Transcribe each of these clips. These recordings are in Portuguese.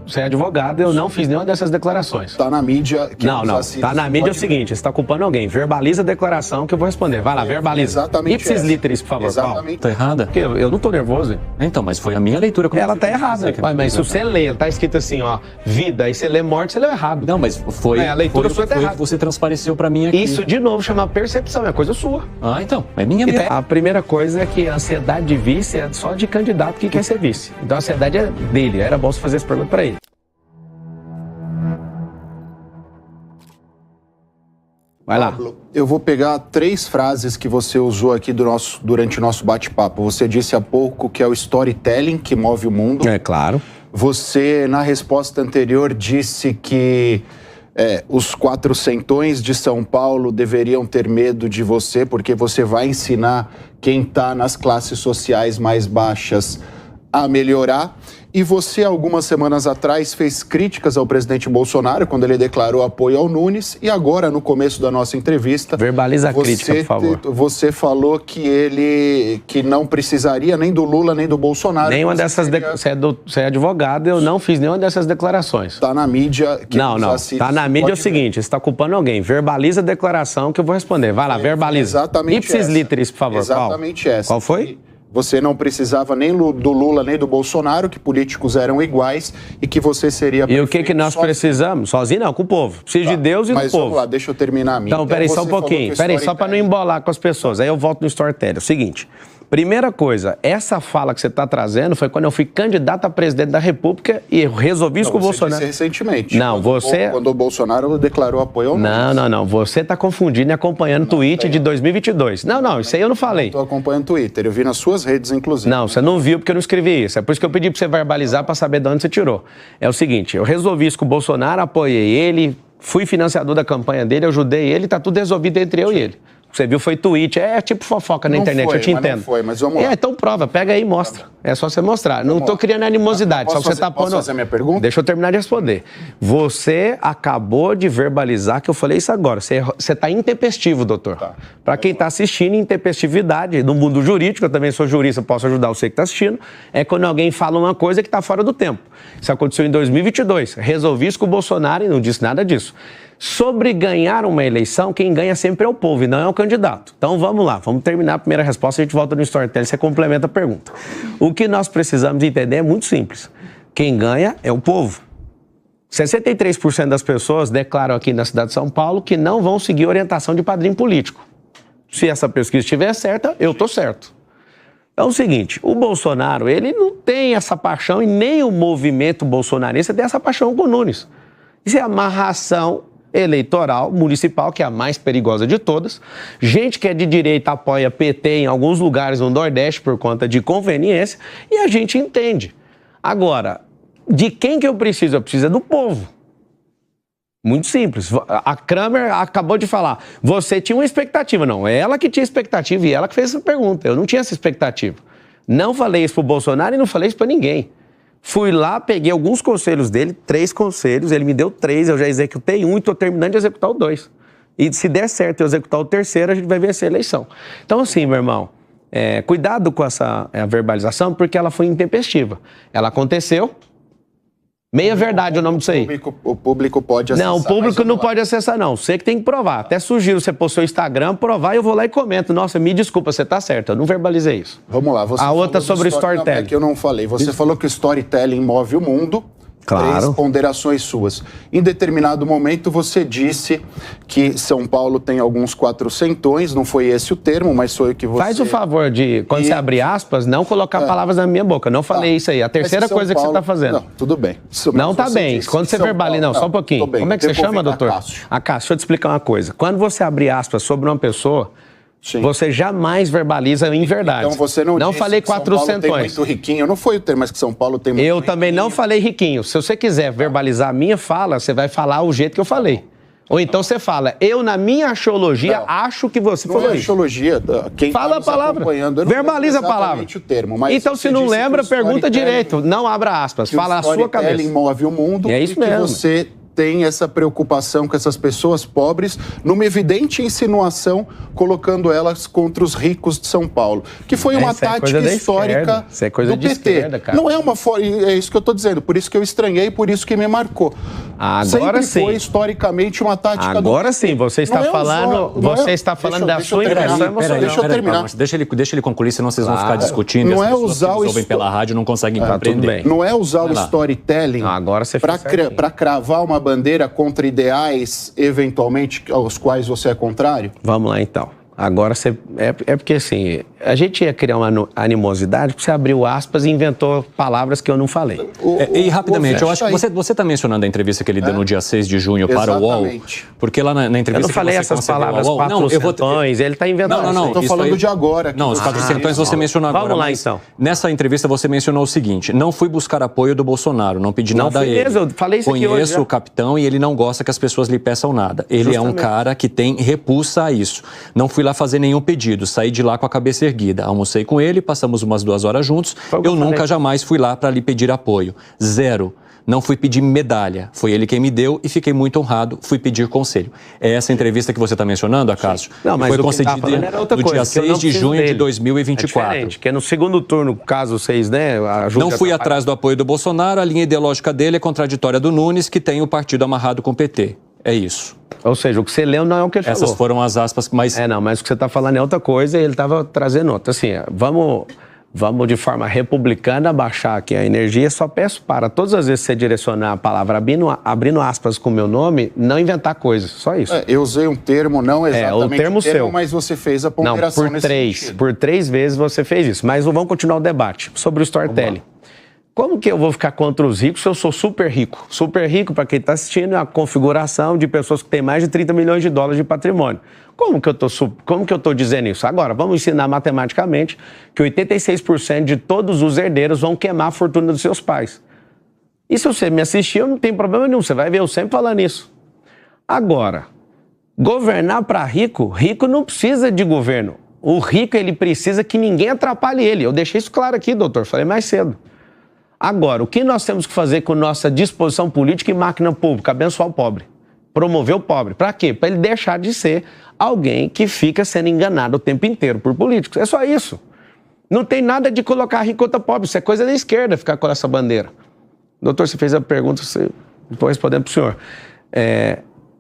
Você é advogado, eu não fiz nenhuma dessas declarações. Tá na mídia... Não, tá na mídia é o seguinte, você está culpando alguém. Verbaliza a declaração que eu vou responder. Vai lá, verbaliza. Exatamente. Ipsis literis, por favor, Exatamente. Paulo. Tá errada? Porque eu não tô nervoso. Então, mas foi a minha leitura. Ela tá errada. Mas se você lê, tá escrito assim, ó, vida, e você lê morte, você leu errado. Não, mas foi... a leitura sua tá foi errada. que você transpareceu pra mim aqui. Isso, de novo, chama percepção, é coisa sua. Ah, então, é minha mesmo. A primeira coisa é que a ansiedade de vice é só de candidato que quer ser vice. Então a ansiedade é dele, era bom você fazer essa pergunta pra ele. Vai lá. Pablo, eu vou pegar 3 frases que você usou aqui durante o nosso bate-papo. Você disse há pouco que é o storytelling que move o mundo. É claro. Você, na resposta anterior, disse que os 400ões de São Paulo deveriam ter medo de você, porque você vai ensinar quem está nas classes sociais mais baixas a melhorar. E você, algumas semanas atrás, fez críticas ao presidente Bolsonaro quando ele declarou apoio ao Nunes. E agora, no começo da nossa entrevista... Verbaliza a crítica, por favor. Você falou que não precisaria nem do Lula, nem do Bolsonaro. Nenhuma dessas... Você é advogado, eu não fiz nenhuma dessas declarações. Tá na mídia... Não. Tá na mídia é o seguinte, você está culpando alguém. Verbaliza a declaração que eu vou responder. Vai lá, verbaliza. Exatamente Ipsis literis, por favor, exatamente Paulo. essa. Qual foi? Você não precisava nem do Lula, nem do Bolsonaro, que políticos eram iguais e que você seria... E o que nós precisamos? Sozinho não, com o povo. Preciso de Deus e do povo. Mas vamos lá, deixa eu terminar a minha. Então, peraí, só um pouquinho. Peraí, só para não embolar com as pessoas. Aí eu volto no storytelling. É o seguinte... Primeira coisa, essa fala que você está trazendo foi quando eu fui candidato a presidente da República e eu resolvi isso com o Bolsonaro. Você disse recentemente. Não, Quando o Bolsonaro declarou apoio ao Nunes. Não. Você está confundindo e acompanhando o tweet de 2022. Não, isso aí eu não falei. Estou acompanhando o Twitter, eu vi nas suas redes, inclusive. Não, você não viu porque eu não escrevi isso. É por isso que eu pedi para você verbalizar para saber de onde você tirou. É o seguinte, eu resolvi isso com o Bolsonaro, apoiei ele, fui financiador da campanha dele, ajudei ele, tá tudo resolvido entre eu e ele. Você viu, foi tweet, é tipo fofoca na internet, eu te entendo. Não foi, mas vamos lá. Então prova, pega aí e mostra. É só você mostrar. Não tô criando animosidade, só que você tá pondo... Posso fazer a minha pergunta? Deixa eu terminar de responder. Você acabou de verbalizar que eu falei isso agora. Você tá intempestivo, doutor. Tá. Para quem tá assistindo, intempestividade, no mundo jurídico, eu também sou jurista, posso ajudar você que tá assistindo, é quando alguém fala uma coisa que tá fora do tempo. Isso aconteceu em 2022. Resolvi isso com o Bolsonaro e não disse nada disso. Sobre ganhar uma eleição, quem ganha sempre é o povo e não é o candidato. Então vamos lá, vamos terminar a primeira resposta, a gente volta no storytelling, você complementa a pergunta. O que nós precisamos entender é muito simples. Quem ganha é o povo. 63% das pessoas declaram aqui na cidade de São Paulo que não vão seguir orientação de padrinho político. Se essa pesquisa estiver certa, eu estou certo. É o seguinte, o Bolsonaro, ele não tem essa paixão e nem o movimento bolsonarista tem essa paixão com o Nunes. Isso é amarração eleitoral municipal, que é a mais perigosa de todas. Gente que é de direita apoia PT em alguns lugares no Nordeste por conta de conveniência e a gente entende. Agora, de quem que eu preciso? Eu preciso do povo. Muito simples. A Kramer acabou de falar, você tinha uma expectativa. Não, é ela que tinha expectativa e ela que fez essa pergunta. Eu não tinha essa expectativa. Não falei isso pro Bolsonaro e não falei isso para ninguém. Fui lá, peguei alguns conselhos dele, 3 conselhos, ele me deu 3, eu já executei 1 e estou terminando de executar o 2. E se der certo eu executar o 3º, a gente vai vencer a eleição. Então assim, meu irmão, cuidado com essa verbalização, porque ela foi intempestiva. Ela aconteceu, meia verdade o nome disso aí. O público pode acessar. Não, o público não pode acessar não, você que tem que provar. Até sugiro você pôr seu Instagram, provar e eu vou lá e comento. Nossa, me desculpa, você tá certo, eu não verbalizei isso. Vamos lá. Você a outra sobre o storytelling. Não, é que eu não falei. Você falou que o storytelling move o mundo. Claro. 3 ponderações suas. Em determinado momento você disse que São Paulo tem alguns 400ões, não foi esse o termo, mas foi o que você... Faz o favor de, quando você abrir aspas, não colocar palavras na minha boca. Não falei isso aí. A terceira coisa que você está fazendo. Não, tudo bem. Não tá bem. Quando você verbaliza... Não, só um pouquinho. Bem. Como é que você chama, doutor? Cássio, deixa eu te explicar uma coisa. Quando você abrir aspas sobre uma pessoa... Sim. Você jamais verbaliza em verdade. Então você não disse falei que São Paulo 400. Tem muito riquinho. Não foi o termo, mas que São Paulo tem muito Eu riquinho. também não falei riquinho. Se você quiser verbalizar a minha fala, você vai falar o jeito que eu falei. Ou então você fala, eu na minha axiologia acho que você falou isso. Não é axiologia. Quem fala a palavra. Verbaliza a palavra. O termo, mas então se não lembra, pergunta direito. Não abra aspas. Fala a sua cabeça. O storytelling move o mundo. É isso mesmo. Você tem essa preocupação com essas pessoas pobres, numa evidente insinuação, colocando elas contra os ricos de São Paulo, que foi uma tática histórica do PT. Não é é isso que eu estou dizendo, por isso que eu estranhei, por isso que me marcou. Agora sim. Foi historicamente uma tática do PT. Agora sim, você está falando da sua impressão emocional. Deixa eu terminar. Deixa ele concluir, senão vocês vão ficar discutindo. Não as é usar que ouvem pela rádio não conseguem compreender. Não é usar o storytelling para cravar uma bandeira contra ideais, eventualmente, aos quais você é contrário? Vamos lá, então. Agora, é porque, assim, a gente ia criar uma animosidade porque você abriu aspas e inventou palavras que eu não falei. E rapidamente, eu acho que você está mencionando a entrevista que ele deu no dia 6 de junho para o UOL, porque lá na entrevista... Eu não falei essas palavras, quatrocentões, ele está inventando. Não, estou falando de agora. Não, os quatrocentões você mencionou agora. Vamos lá, então. Nessa entrevista você mencionou o seguinte: não fui buscar apoio do Bolsonaro, não pedi nada a ele. Mesmo, eu falei isso aqui hoje. Conheço o capitão e ele não gosta que as pessoas lhe peçam nada. Ele é um cara que tem repulsa a isso. Não fui lá fazer nenhum pedido, saí de lá com a cabeça erguida. Almocei com ele, passamos umas 2 horas juntos. Eu nunca jamais fui lá para lhe pedir apoio. 0. Não fui pedir medalha. Foi ele quem me deu e fiquei muito honrado. Fui pedir conselho. É essa entrevista que você está mencionando, Acácio? Não, mas foi concedida no dia 6 de junho de 2024. É diferente, que no segundo turno, caso vocês, né... Não fui atrás do apoio do Bolsonaro. A linha ideológica dele é contraditória do Nunes, que tem o partido amarrado com o PT. É isso. Ou seja, o que você leu não é o que ele falou. Essas foram as aspas que mais... mas o que você está falando é outra coisa e ele estava trazendo outra. Assim, vamos de forma republicana baixar aqui a energia. Só peço para todas as vezes que você direcionar a palavra abrindo aspas com o meu nome, não inventar coisas. Só isso. Eu usei um termo, não exatamente o termo seu. Mas você fez a ponderação nesse sentido. Por 3 vezes você fez isso. Mas vamos continuar o debate sobre o storytelling. Como que eu vou ficar contra os ricos se eu sou super rico? Super rico, para quem está assistindo, é a configuração de pessoas que têm mais de 30 milhões de dólares de patrimônio. Como que eu estou dizendo isso? Agora, vamos ensinar matematicamente que 86% de todos os herdeiros vão queimar a fortuna dos seus pais. E se você me assistir, eu não tenho problema nenhum. Você vai ver eu sempre falando isso. Agora, governar para rico não precisa de governo. O rico, ele precisa que ninguém atrapalhe ele. Eu deixei isso claro aqui, doutor. Falei mais cedo. Agora, o que nós temos que fazer com nossa disposição política e máquina pública? Abençoar o pobre. Promover o pobre. Para quê? Para ele deixar de ser alguém que fica sendo enganado o tempo inteiro por políticos. É só isso. Não tem nada de colocar rico contra pobre. Isso é coisa da esquerda, ficar com essa bandeira. Doutor, você fez a pergunta, estou respondendo para o senhor.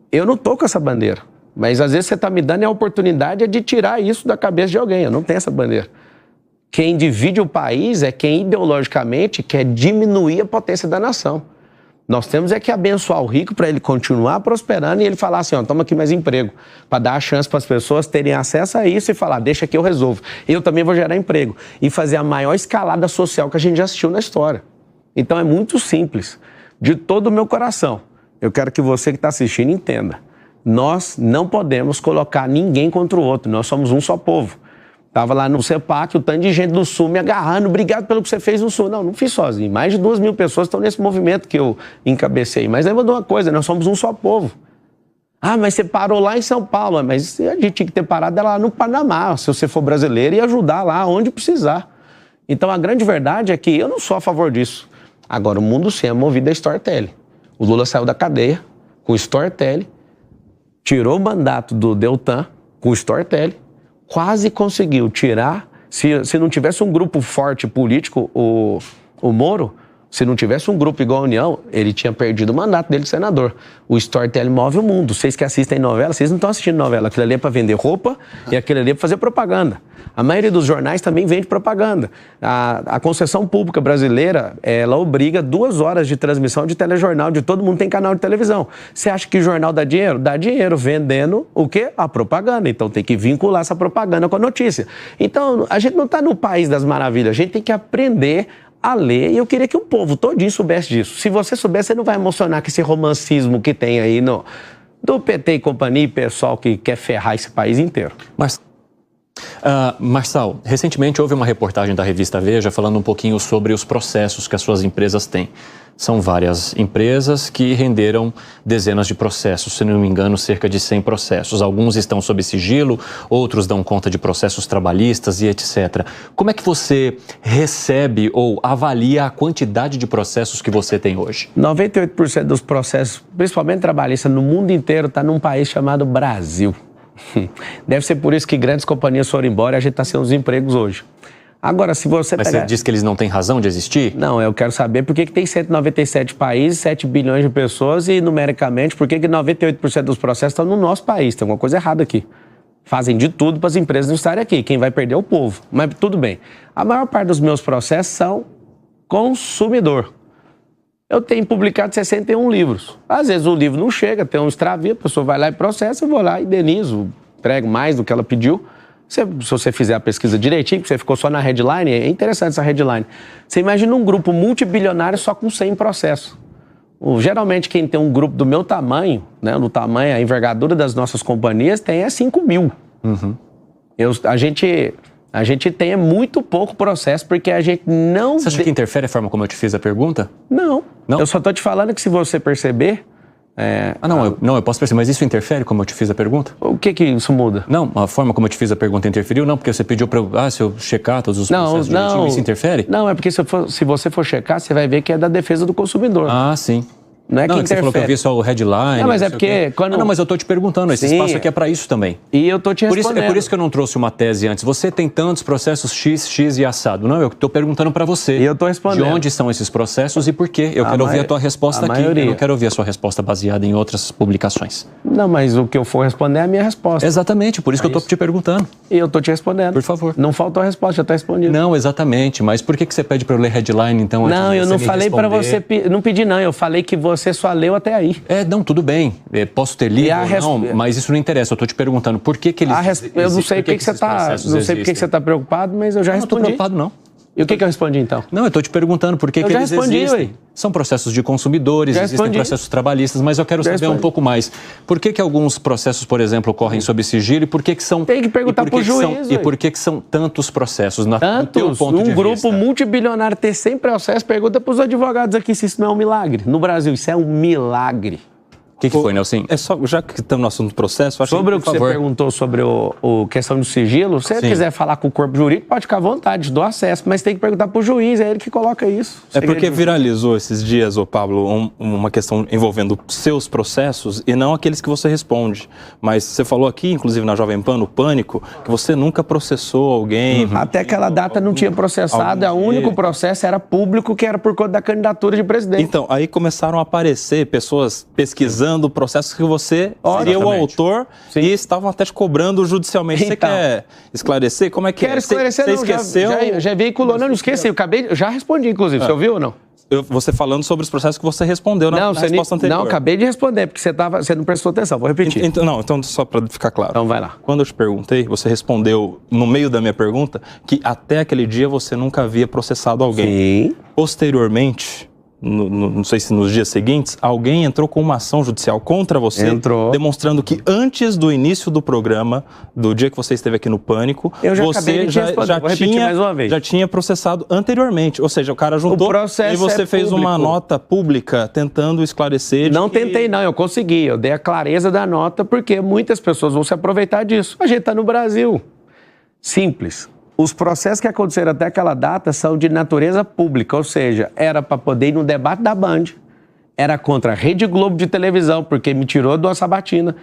Eu não estou com essa bandeira. Mas às vezes você está me dando a oportunidade de tirar isso da cabeça de alguém. Eu não tenho essa bandeira. Quem divide o país é quem ideologicamente quer diminuir a potência da nação. Nós temos que abençoar o rico para ele continuar prosperando e ele falar assim, toma aqui mais emprego, para dar a chance para as pessoas terem acesso a isso e falar, deixa que eu resolvo. Eu também vou gerar emprego e fazer a maior escalada social que a gente já assistiu na história. Então é muito simples. De todo o meu coração, eu quero que você que está assistindo entenda. Nós não podemos colocar ninguém contra o outro, nós somos um só povo. Estava lá no CEPAC, o tanto de gente do Sul me agarrando, obrigado pelo que você fez no Sul. Não fiz sozinho. Mais de 2.000 pessoas estão nesse movimento que eu encabecei. Mas lembra de uma coisa, nós somos um só povo. Mas você parou lá em São Paulo. Mas a gente tinha que ter parado lá no Panamá, se você for brasileiro, e ajudar lá onde precisar. Então a grande verdade é que eu não sou a favor disso. Agora, o mundo sim é movido a storytelling. O Lula saiu da cadeia com storytelling, tirou o mandato do Deltan com storytelling, quase conseguiu tirar, se não tivesse um grupo forte político, o Moro, se não tivesse um grupo igual a União, ele tinha perdido o mandato dele de senador. O storytelling move o mundo. Vocês que assistem novela, vocês não estão assistindo novela. Aquilo ali é para vender roupa e aquilo ali é para fazer propaganda. A maioria dos jornais também vende propaganda. A concessão pública brasileira, ela obriga 2 horas de transmissão de telejornal, de todo mundo tem canal de televisão. Você acha que o jornal dá dinheiro? Dá dinheiro vendendo o quê? A propaganda. Então tem que vincular essa propaganda com a notícia. Então a gente não está no país das maravilhas, a gente tem que aprender a ler, e eu queria que o povo todinho soubesse disso. Se você soubesse, você não vai emocionar com esse romancismo que tem aí do PT e companhia e pessoal que quer ferrar esse país inteiro. Marçal, recentemente houve uma reportagem da revista Veja falando um pouquinho sobre os processos que as suas empresas têm. São várias empresas que renderam dezenas de processos, se não me engano, cerca de 100 processos. Alguns estão sob sigilo, outros dão conta de processos trabalhistas e etc. Como é que você recebe ou avalia a quantidade de processos que você tem hoje? 98% dos processos, principalmente trabalhistas, no mundo inteiro, está num país chamado Brasil. Deve ser por isso que grandes companhias foram embora e a gente está sem os empregos hoje. Agora, se você Mas você diz que eles não têm razão de existir? Não, eu quero saber por que tem 197 países, 7 bilhões de pessoas e, numericamente, por que 98% dos processos estão no nosso país. Tem alguma coisa errada aqui. Fazem de tudo para as empresas não estarem aqui. Quem vai perder é o povo. Mas tudo bem. A maior parte dos meus processos são consumidor. Eu tenho publicado 61 livros. Às vezes o livro não chega, tem um extravio, a pessoa vai lá e processa, eu vou lá e indenizo, entrego mais do que ela pediu. Se você fizer a pesquisa direitinho, porque você ficou só na headline, é interessante essa headline. Você imagina um grupo multibilionário só com 100 processos. Geralmente quem tem um grupo do meu tamanho, né, no tamanho, a envergadura das nossas companhias, tem 5 mil. Uhum. A gente tem muito pouco processo porque a gente não... Você acha que interfere a forma como eu te fiz a pergunta? Não. Eu só estou te falando que se você perceber... eu posso perceber, mas isso interfere como eu te fiz a pergunta? O que isso muda? Não, a forma como eu te fiz a pergunta interferiu? Não, porque você pediu para se eu checar todos os processos direitinho, isso interfere? Não, é porque se você for checar, você vai ver que é da defesa do consumidor. Ah, sim. Não é que interfere. Você falou que eu vi só o headline. Não, mas é porque... Não, mas eu estou te perguntando, esse espaço aqui é para isso também. E eu estou te respondendo. É por isso que eu não trouxe uma tese antes. Você tem tantos processos X e assado. Não, eu estou perguntando para você. E eu estou respondendo. De onde são esses processos e por quê? Eu quero ouvir a tua resposta aqui. Eu não quero ouvir a sua resposta baseada em outras publicações. Não, mas o que eu for responder é a minha resposta. Exatamente, por isso que eu estou te perguntando. E eu estou te respondendo. Por favor. Não faltou a resposta, já está respondido. Não, exatamente. Mas por que você pede para eu ler headline, então? Não, eu não falei para você... Não pedi, não. Eu falei que você só leu até aí. Não, tudo bem. Posso ter lido ou não, mas isso não interessa. Eu estou te perguntando por que eles eu não sei por que você está... Não sei por que você está preocupado, mas eu já respondi. Não estou preocupado, não. E o que eu respondi, então? Não, eu estou te perguntando por que eles existem. São processos de consumidores, existem processos trabalhistas, mas eu quero saber um pouco mais. Por que alguns processos, por exemplo, ocorrem sob sigilo e por que são... Tem que perguntar para o juiz. E por que são tantos processos? Tantos? Um grupo multibilionário ter 100 processos, pergunta para os advogados aqui se isso não é um milagre. No Brasil, isso é um milagre. O que foi, Nelson? Já que estamos no assunto do processo... Acho sobre o que você perguntou sobre a questão do sigilo, se você quiser falar com o corpo jurídico, pode ficar à vontade, dou acesso, mas tem que perguntar para o juiz, é ele que coloca isso. É porque viralizou esses dias, Pablo, uma questão envolvendo seus processos e não aqueles que você responde. Mas você falou aqui, inclusive na Jovem Pan, no Pânico, que você nunca processou alguém. Até aquela data não tinha processado, o único processo era público, que era por conta da candidatura de presidente. Então, aí começaram a aparecer pessoas pesquisando processos que você seria o autor e estavam até te cobrando judicialmente. Então, você quer esclarecer? Como é que Quero esclarecer, você esqueceu? Já veiculou, não esqueci, já respondi, inclusive, você ouviu ou não? Você falando sobre os processos que você respondeu na resposta anterior. Não, acabei de responder, porque você não prestou atenção, vou repetir. Então só para ficar claro. Então vai lá. Quando eu te perguntei, você respondeu, no meio da minha pergunta, que até aquele dia você nunca havia processado alguém. Sim. Posteriormente... não sei se nos dias seguintes, alguém entrou com uma ação judicial contra você, demonstrando que antes do início do programa, do dia que você esteve aqui no Pânico, você já tinha processado anteriormente. Ou seja, o cara juntou e você fez uma nota pública tentando esclarecer. Não tentei, não. Eu consegui. Eu dei a clareza da nota porque muitas pessoas vão se aproveitar disso. A gente está no Brasil. Simples. Os processos que aconteceram até aquela data são de natureza pública, ou seja, era para poder ir no debate da Band, era contra a Rede Globo de televisão, porque me tirou de uma sabatina.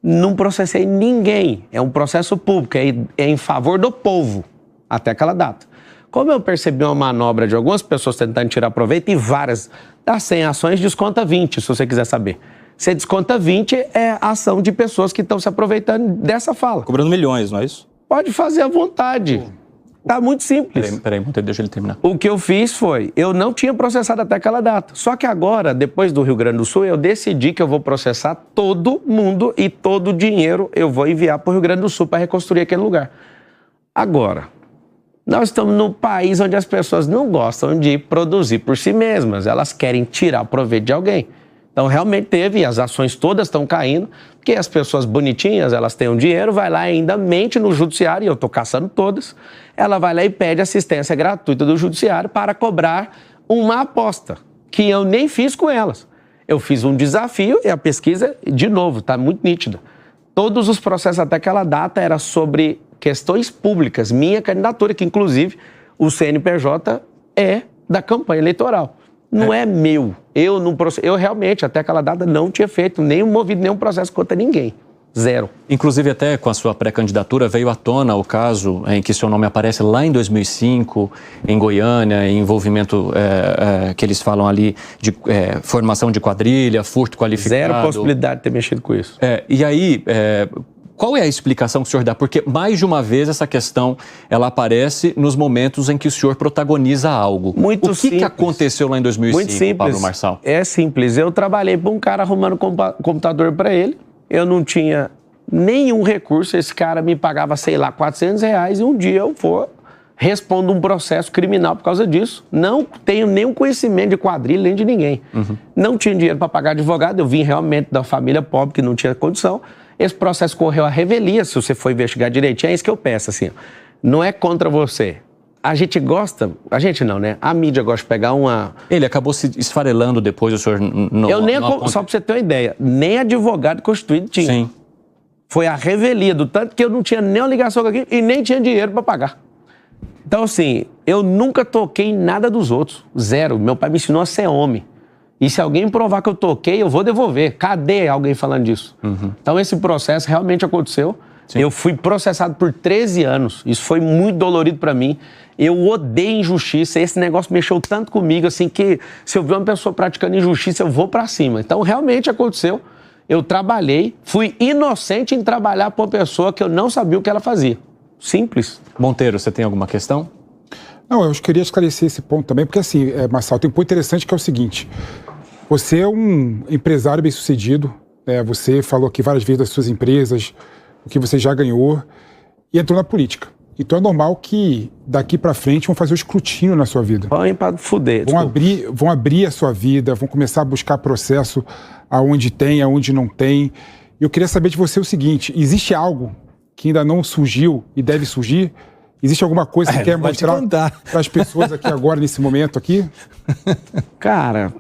Não processei ninguém, é um processo público, é em favor do povo, até aquela data. Como eu percebi uma manobra de algumas pessoas tentando tirar proveito, e várias, das 100 ações, desconta 20, se você quiser saber. Você desconta 20, é a ação de pessoas que estão se aproveitando dessa fala. Cobrando milhões, não é isso? Pode fazer à vontade. Tá muito simples. Peraí, deixa ele terminar. O que eu fiz foi, eu não tinha processado até aquela data. Só que agora, depois do Rio Grande do Sul, eu decidi que eu vou processar todo mundo e todo o dinheiro eu vou enviar para o Rio Grande do Sul para reconstruir aquele lugar. Agora, nós estamos num país onde as pessoas não gostam de produzir por si mesmas. Elas querem tirar proveito de alguém. Então, realmente teve, e as ações todas estão caindo, porque as pessoas bonitinhas, elas têm um dinheiro, vai lá e ainda mente no judiciário, e eu estou caçando todas, ela vai lá e pede assistência gratuita do judiciário para cobrar uma aposta, que eu nem fiz com elas. Eu fiz um desafio e a pesquisa, de novo, está muito nítida. Todos os processos até aquela data era sobre questões públicas, minha candidatura, que inclusive o CNPJ é da campanha eleitoral. Não é meu. Eu realmente, até aquela data, não tinha feito movido nenhum processo contra ninguém. Zero. Inclusive, até com a sua pré-candidatura, veio à tona o caso em que seu nome aparece lá em 2005, em Goiânia, envolvimento que eles falam ali de formação de quadrilha, furto qualificado. Zero possibilidade de ter mexido com isso. E aí, qual é a explicação que o senhor dá? Porque mais de uma vez essa questão ela aparece nos momentos em que o senhor protagoniza algo. Muito simples. O que aconteceu lá em 2005, Muito simples. Pablo Marçal? É simples. Eu trabalhei para um cara arrumando computador para ele. Eu não tinha nenhum recurso. Esse cara me pagava, sei lá, R$400 e um dia eu respondo um processo criminal por causa disso. Não tenho nenhum conhecimento de quadrilha nem de ninguém. Não tinha dinheiro para pagar advogado. Eu vim realmente da família pobre que não tinha condição. Esse processo correu à revelia, se você for investigar direitinho. É isso que eu peço, assim. Não é contra você. A gente gosta... A gente não, né? A mídia gosta de pegar uma... Ele acabou se esfarelando depois, o senhor... Só para você ter uma ideia, nem advogado constituído tinha. Sim. Foi a revelia, do tanto que eu não tinha nem uma ligação com aquilo e nem tinha dinheiro para pagar. Então, assim, eu nunca toquei em nada dos outros. Zero. Meu pai me ensinou a ser homem. E se alguém provar que eu toquei, eu vou devolver. Cadê alguém falando disso? Então, esse processo realmente aconteceu. Sim. Eu fui processado por 13 anos. Isso foi muito dolorido para mim. Eu odeio injustiça. Esse negócio mexeu tanto comigo, assim, que se eu ver uma pessoa praticando injustiça, eu vou para cima. Então, realmente aconteceu. Eu trabalhei, fui inocente em trabalhar para uma pessoa que eu não sabia o que ela fazia. Simples. Monteiro, você tem alguma questão? Não, eu queria esclarecer esse ponto também, porque assim, Marçal, tem um ponto interessante que é o seguinte. Você é um empresário bem-sucedido, você falou aqui várias vezes das suas empresas, o que você já ganhou, e entrou na política. Então é normal que daqui para frente vão fazer o escrutínio na sua vida. Põe para fuder. Vão abrir a sua vida, vão começar a buscar processo aonde tem, aonde não tem. Eu queria saber de você o seguinte, existe algo que ainda não surgiu e deve surgir? Existe alguma coisa que você quer mostrar para as pessoas aqui agora, nesse momento aqui? Cara,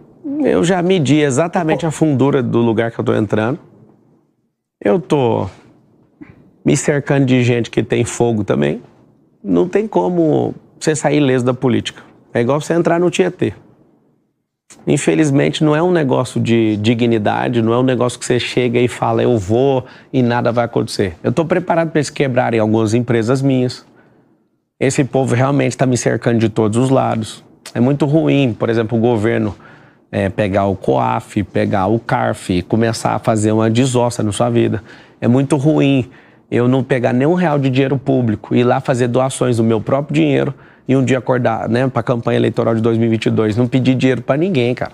eu já medi exatamente a fundura do lugar que eu tô entrando. Eu tô me cercando de gente que tem fogo também. Não tem como você sair ileso da política. É igual você entrar no Tietê. Infelizmente, não é um negócio de dignidade, não é um negócio que você chega e fala, eu vou e nada vai acontecer. Eu tô preparado para eles quebrarem algumas empresas minhas. Esse povo realmente está me cercando de todos os lados. É muito ruim, por exemplo, o governo pegar o COAF, pegar o CARF e começar a fazer uma desossa na sua vida. É muito ruim eu não pegar nenhum real de dinheiro público e ir lá fazer doações do meu próprio dinheiro e um dia acordar, né, para a campanha eleitoral de 2022. Não pedir dinheiro para ninguém, cara.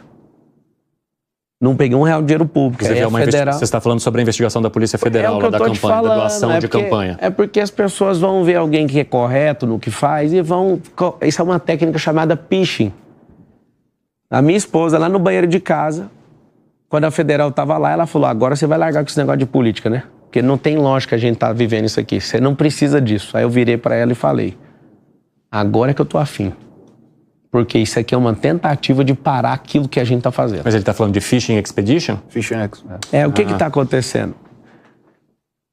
Não peguei um real de dinheiro público. Você está falando sobre a investigação da Polícia Federal lá da campanha, da doação de campanha. É porque as pessoas vão ver alguém que é correto no que faz e vão... Isso é uma técnica chamada phishing. A minha esposa, lá no banheiro de casa, quando a Federal estava lá, ela falou, agora você vai largar com esse negócio de política, né? Porque não tem lógica a gente estar vivendo isso aqui. Você não precisa disso. Aí eu virei para ela e falei, agora é que eu tô afim. Porque isso aqui é uma tentativa de parar aquilo que a gente está fazendo. Mas ele está falando de Phishing Expedition? Phishing Expedition. O que está acontecendo?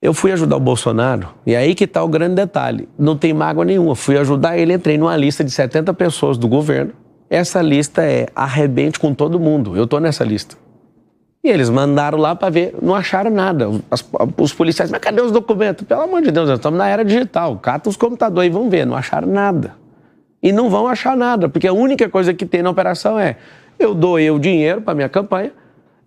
Eu fui ajudar o Bolsonaro, e aí que está o grande detalhe. Não tem mágoa nenhuma. Fui ajudar ele, entrei numa lista de 70 pessoas do governo. Essa lista é arrebente com todo mundo. Eu estou nessa lista. E eles mandaram lá para ver, não acharam nada. Os policiais, mas cadê os documentos? Pelo amor de Deus, nós estamos na era digital. Cata os computadores e vão ver. Não acharam nada. E não vão achar nada, porque a única coisa que tem na operação é eu doei o dinheiro para minha campanha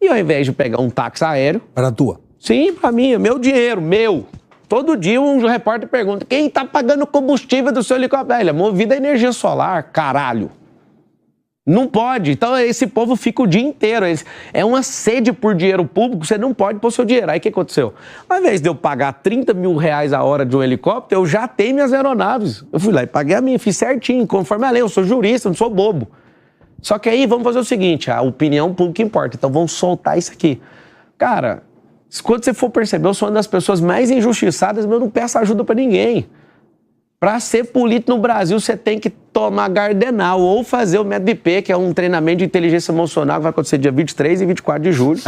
e ao invés de pegar um táxi aéreo... Para a tua? Sim, para mim, meu dinheiro, meu. Todo dia um repórter pergunta, quem está pagando o combustível do seu helicóptero? Ele é movido a energia solar, caralho. Não pode. Então esse povo fica o dia inteiro. É uma sede por dinheiro público, você não pode pôr seu dinheiro. Aí o que aconteceu? Ao invés de eu pagar 30 mil reais a hora de um helicóptero, eu já tenho minhas aeronaves. Eu fui lá e paguei a minha, fiz certinho, conforme a lei. Eu sou jurista, não sou bobo. Só que aí vamos fazer o seguinte, a opinião pública importa. Então vamos soltar isso aqui. Cara, quando você for perceber, eu sou uma das pessoas mais injustiçadas, mas eu não peço ajuda pra ninguém. Para ser político no Brasil, você tem que tomar Gardenal ou fazer o método IP, que é um treinamento de inteligência emocional que vai acontecer dia 23 e 24 de julho,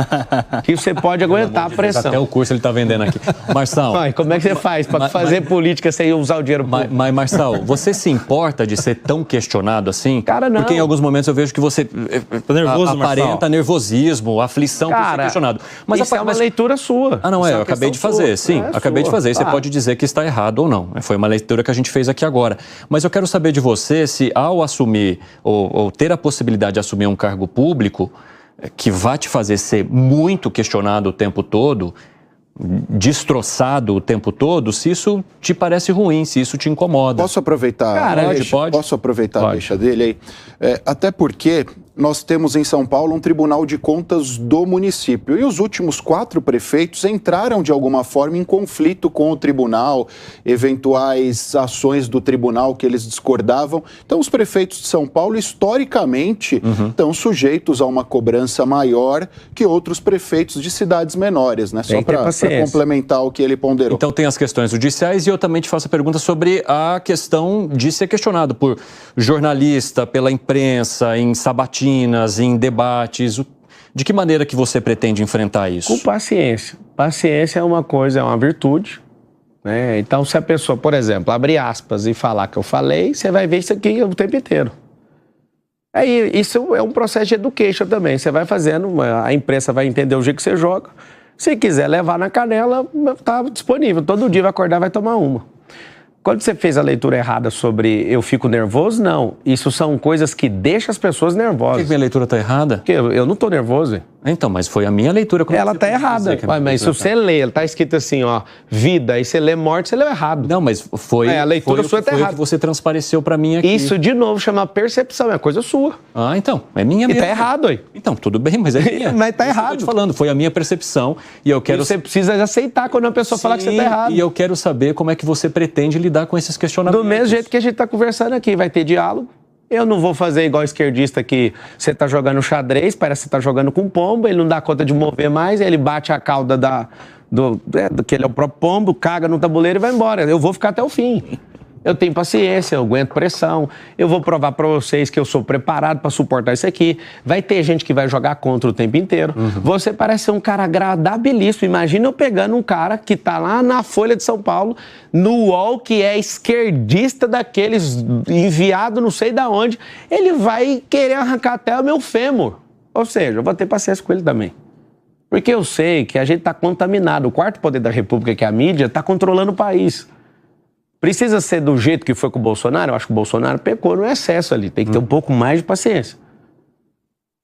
que você pode aguentar a pressão. Até o curso ele está vendendo aqui. Marçal... Como é que você faz para fazer política sem usar o dinheiro público? Mas, Marçal, você se importa de ser tão questionado assim? Cara, não. Porque em alguns momentos eu vejo que você nervoso, aparenta nervosismo, aflição por ser questionado. Mas isso é uma leitura sua. Eu acabei de fazer, sim, acabei de fazer. Você pode dizer que está errado ou não. Foi uma leitura que a gente fez aqui agora. Mas eu quero saber de você se ao assumir ou ter a possibilidade de assumir um cargo público que vai te fazer ser muito questionado o tempo todo, destroçado o tempo todo, se isso te parece ruim, se isso te incomoda. Posso aproveitar? Pode. Posso aproveitar a deixa dele aí? Até porque nós temos em São Paulo um Tribunal de Contas do município e os últimos 4 prefeitos entraram de alguma forma em conflito com o tribunal, eventuais ações do tribunal que eles discordavam. Então os prefeitos de São Paulo historicamente estão sujeitos a uma cobrança maior que outros prefeitos de cidades menores, né? Só para complementar o que ele ponderou. Então tem as questões judiciais e eu também te faço a pergunta sobre a questão de ser questionado por jornalista, pela imprensa, em sabatinas, em debates. De que maneira que você pretende enfrentar isso? Com paciência. Paciência é uma coisa, é uma virtude, né? Então, se a pessoa, por exemplo, abrir aspas e falar que eu falei, você vai ver isso aqui o tempo inteiro. Aí, isso é um processo de education também. Você vai fazendo, a imprensa vai entender o jeito que você joga. Se quiser levar na canela, está disponível. Todo dia vai acordar e vai tomar uma. Quando você fez a leitura errada sobre eu fico nervoso, não. Isso são coisas que deixam as pessoas nervosas. Por que minha leitura está errada? Porque eu não estou nervoso. Então, mas foi a minha leitura. Ela está errada. Mas se você lê, ela está escrito assim, ó, vida, e você lê morte, você leu errado. Não, mas foi a leitura sua está errada. Foi o que você transpareceu para mim aqui. Isso, de novo, chama percepção, é coisa sua. Ah, então, é minha mesmo. E está errado aí. Então, tudo bem, mas é minha. Mas está errado. Eu tô te falando, foi a minha percepção e eu quero... E você precisa aceitar quando uma pessoa falar que você está errado. E eu quero saber como é que você pretende lidar com esses questionamentos. Do mesmo jeito que a gente está conversando aqui, vai ter diálogo. Eu não vou fazer igual esquerdista que você está jogando xadrez, parece que você está jogando com pombo, ele não dá conta de mover mais, ele bate a cauda que ele é o próprio pombo, caga no tabuleiro e vai embora. Eu vou ficar até o fim. Eu tenho paciência, eu aguento pressão, eu vou provar para vocês que eu sou preparado para suportar isso aqui. Vai ter gente que vai jogar contra o tempo inteiro. Você parece ser um cara agradabilíssimo. Imagina eu pegando um cara que tá lá na Folha de São Paulo, no UOL, que é esquerdista daqueles enviado não sei da onde, ele vai querer arrancar até o meu fêmur. Ou seja, eu vou ter paciência com ele também. Porque eu sei que a gente está contaminado. O quarto poder da República, que é a mídia, está controlando o país. Precisa ser do jeito que foi com o Bolsonaro? Eu acho que o Bolsonaro pecou no excesso ali. Tem que ter um pouco mais de paciência.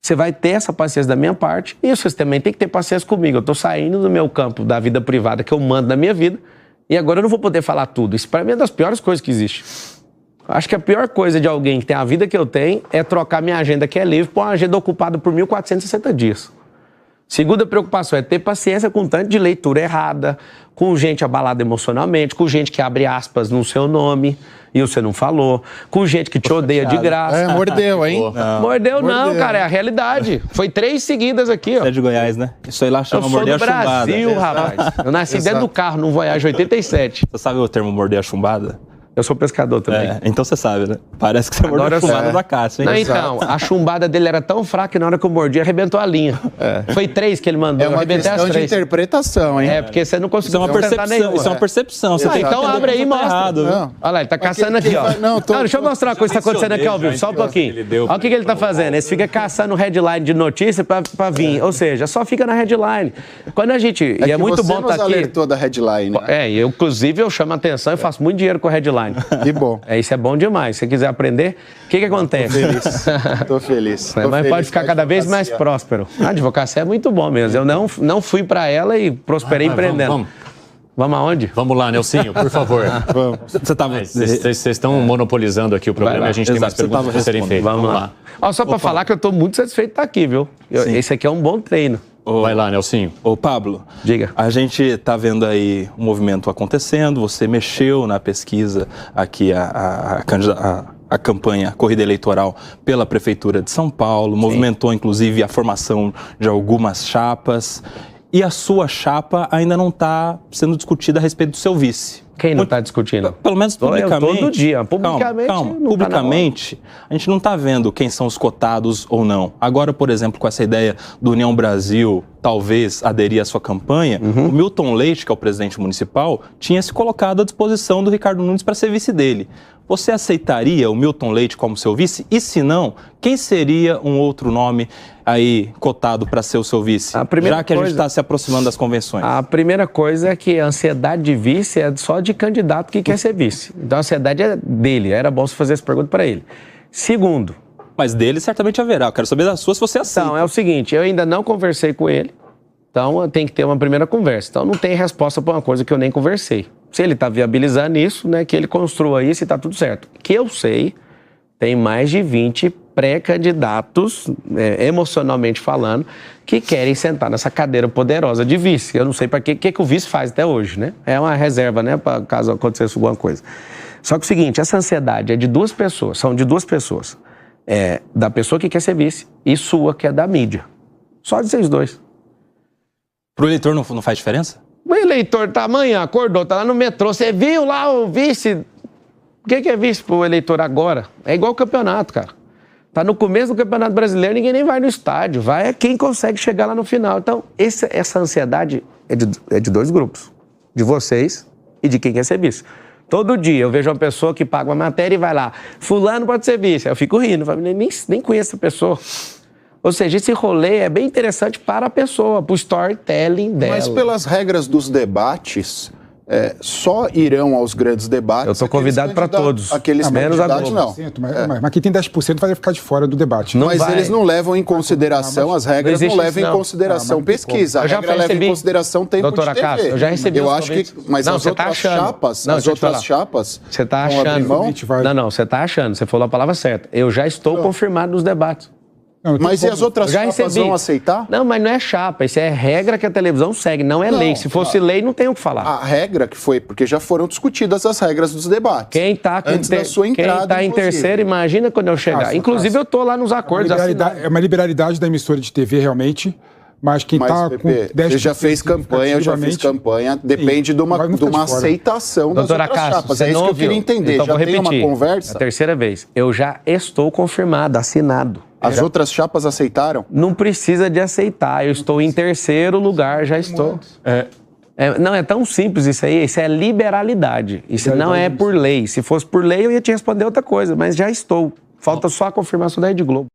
Você vai ter essa paciência da minha parte e vocês também tem que ter paciência comigo. Eu estou saindo do meu campo da vida privada que eu mando na minha vida e agora eu não vou poder falar tudo. Isso para mim é das piores coisas que existe. Acho que a pior coisa de alguém que tem a vida que eu tenho é trocar minha agenda que é livre por uma agenda ocupada por 1.460 dias. Segunda preocupação é ter paciência com tanto de leitura errada, com gente abalada emocionalmente, com gente que abre aspas no seu nome e você não falou, com gente que te odeia de graça. Mordeu, hein? Mordeu não, cara, é a realidade. Foi 3 seguidas aqui, ó. Você é de Goiás, né? Isso aí lá chama morder a chumbada. Eu sou do Brasil, rapaz. Eu nasci dentro do carro, num Voyage 87. Você sabe o termo morder a chumbada? Eu sou pescador também. Então você sabe, né? Parece que você mordeu a chumbada da caça, hein? Não, então, a chumbada dele era tão fraca que na hora que eu mordi, arrebentou a linha. Foi 3 que ele mandou, eu arrebentei as 3. É uma questão de interpretação, hein? É, porque você não conseguiu Isso é uma percepção. Você então abre aí e mostra. Errado, olha lá, ele tá caçando aqui, ó. Não, deixa eu mostrar uma coisa que tá acontecendo aqui ao vivo, só um pouquinho. Olha o que ele tá fazendo. Ele fica caçando headline de notícia pra vir. Ou seja, só fica na headline. Quando a gente... E é muito bom estar aqui... Você alertou da headline, né? Inclusive eu chamo a atenção e faço muito dinheiro com headline. Que bom. Isso é bom demais. Se você quiser aprender, o que acontece? Tô feliz. Mas pode ficar cada vez mais próspero. A advocacia é muito bom mesmo. Eu não fui para ela e prosperei empreendendo. Vamos aonde? Vamos lá, Nelsinho, por favor. Vocês estão monopolizando aqui o programa e a gente tem mais perguntas para serem feitas. Vamos lá. Só para falar que eu estou muito satisfeito de estar aqui, viu? Esse aqui é um bom treino. Vai lá, Nelsinho. Ô, Pablo. Diga. A gente está vendo aí o movimento acontecendo, você mexeu na pesquisa aqui, a campanha, a corrida eleitoral pela Prefeitura de São Paulo, movimentou inclusive a formação de algumas chapas. e a sua chapa ainda não está sendo discutida a respeito do seu vice. Quem não está discutindo? Pelo menos publicamente. Todo dia. Publicamente, calma. Publicamente, a gente não está vendo quem são os cotados ou não. Agora, por exemplo, com essa ideia do União Brasil talvez aderir à sua campanha, o Milton Leite, que é o presidente municipal, tinha se colocado à disposição do Ricardo Nunes para ser vice dele. Você aceitaria o Milton Leite como seu vice? E se não, quem seria um outro nome aí cotado para ser o seu vice? Já que a gente está se aproximando das convenções. A primeira coisa é que a ansiedade de vice é só de candidato que quer ser vice. Então a ansiedade é dele. Era bom você fazer essa pergunta para ele. Segundo. Mas dele certamente haverá. Eu quero saber da sua se você aceita. Então, é o seguinte, eu ainda não conversei com ele. Então tem que ter uma primeira conversa. Então não tem resposta para uma coisa que eu nem conversei. Se ele está viabilizando isso, né, que ele construa isso e está tudo certo. Que eu sei, tem mais de 20 pré-candidatos, emocionalmente falando, que querem sentar nessa cadeira poderosa de vice. Eu não sei para que o vice faz até hoje, né? É uma reserva, né, para caso acontecesse alguma coisa. Só que o seguinte, essa ansiedade é de duas pessoas, são de duas pessoas. Da pessoa que quer ser vice e sua, que é da mídia. Só de vocês dois. Para o eleitor não faz diferença? O eleitor tá amanhã, acordou, tá lá no metrô, você viu lá o vice? O que é vice pro eleitor agora? É igual o campeonato, cara. Tá no começo do Campeonato Brasileiro, ninguém nem vai no estádio. Vai quem consegue chegar lá no final. Então, essa ansiedade é de dois grupos. De vocês e de quem quer ser vice. Todo dia eu vejo uma pessoa que paga uma matéria e vai lá. Fulano pode ser vice. Aí eu fico rindo, nem conheço a pessoa. Ou seja, esse rolê é bem interessante para a pessoa, para o storytelling dela. Mas pelas regras dos debates, só irão aos grandes debates... Eu estou convidado para todos. Aqueles menos a Globo. Não. Mas quem tem 10% vai ficar de fora do debate. Mas eles não levam em consideração, as regras não levam em consideração pesquisa. A regra leva em consideração tempo de TV. Doutora Cássio, eu já recebi Eu acho que... Mas as outras chapas... Você está achando... Não, você está achando. Você falou a palavra certa. Eu já estou confirmado nos debates. Mas e as outras chapas vão aceitar? Não, mas não é chapa, isso é regra que a televisão segue, não é lei. Se fosse lei, não tem o que falar. A regra que foi, porque já foram discutidas as regras dos debates. Quem está em terceiro, imagina quando eu chegar. Inclusive, eu estou lá nos acordos. É uma liberalidade da emissora de TV, realmente. Mas quem está com 10%... Você já fez campanha, eu já fiz campanha. Depende de uma aceitação das outras chapas. É isso que eu queria entender. Então, já tem uma conversa? A terceira vez. Eu já estou confirmado, assinado. As outras chapas aceitaram? Não precisa de aceitar. Eu estou em terceiro lugar, já estou. Não, é tão simples isso aí. Isso é liberalidade. Isso não é por lei. Se fosse por lei, eu ia te responder outra coisa. Mas já estou. Falta só a confirmação da Rede Globo.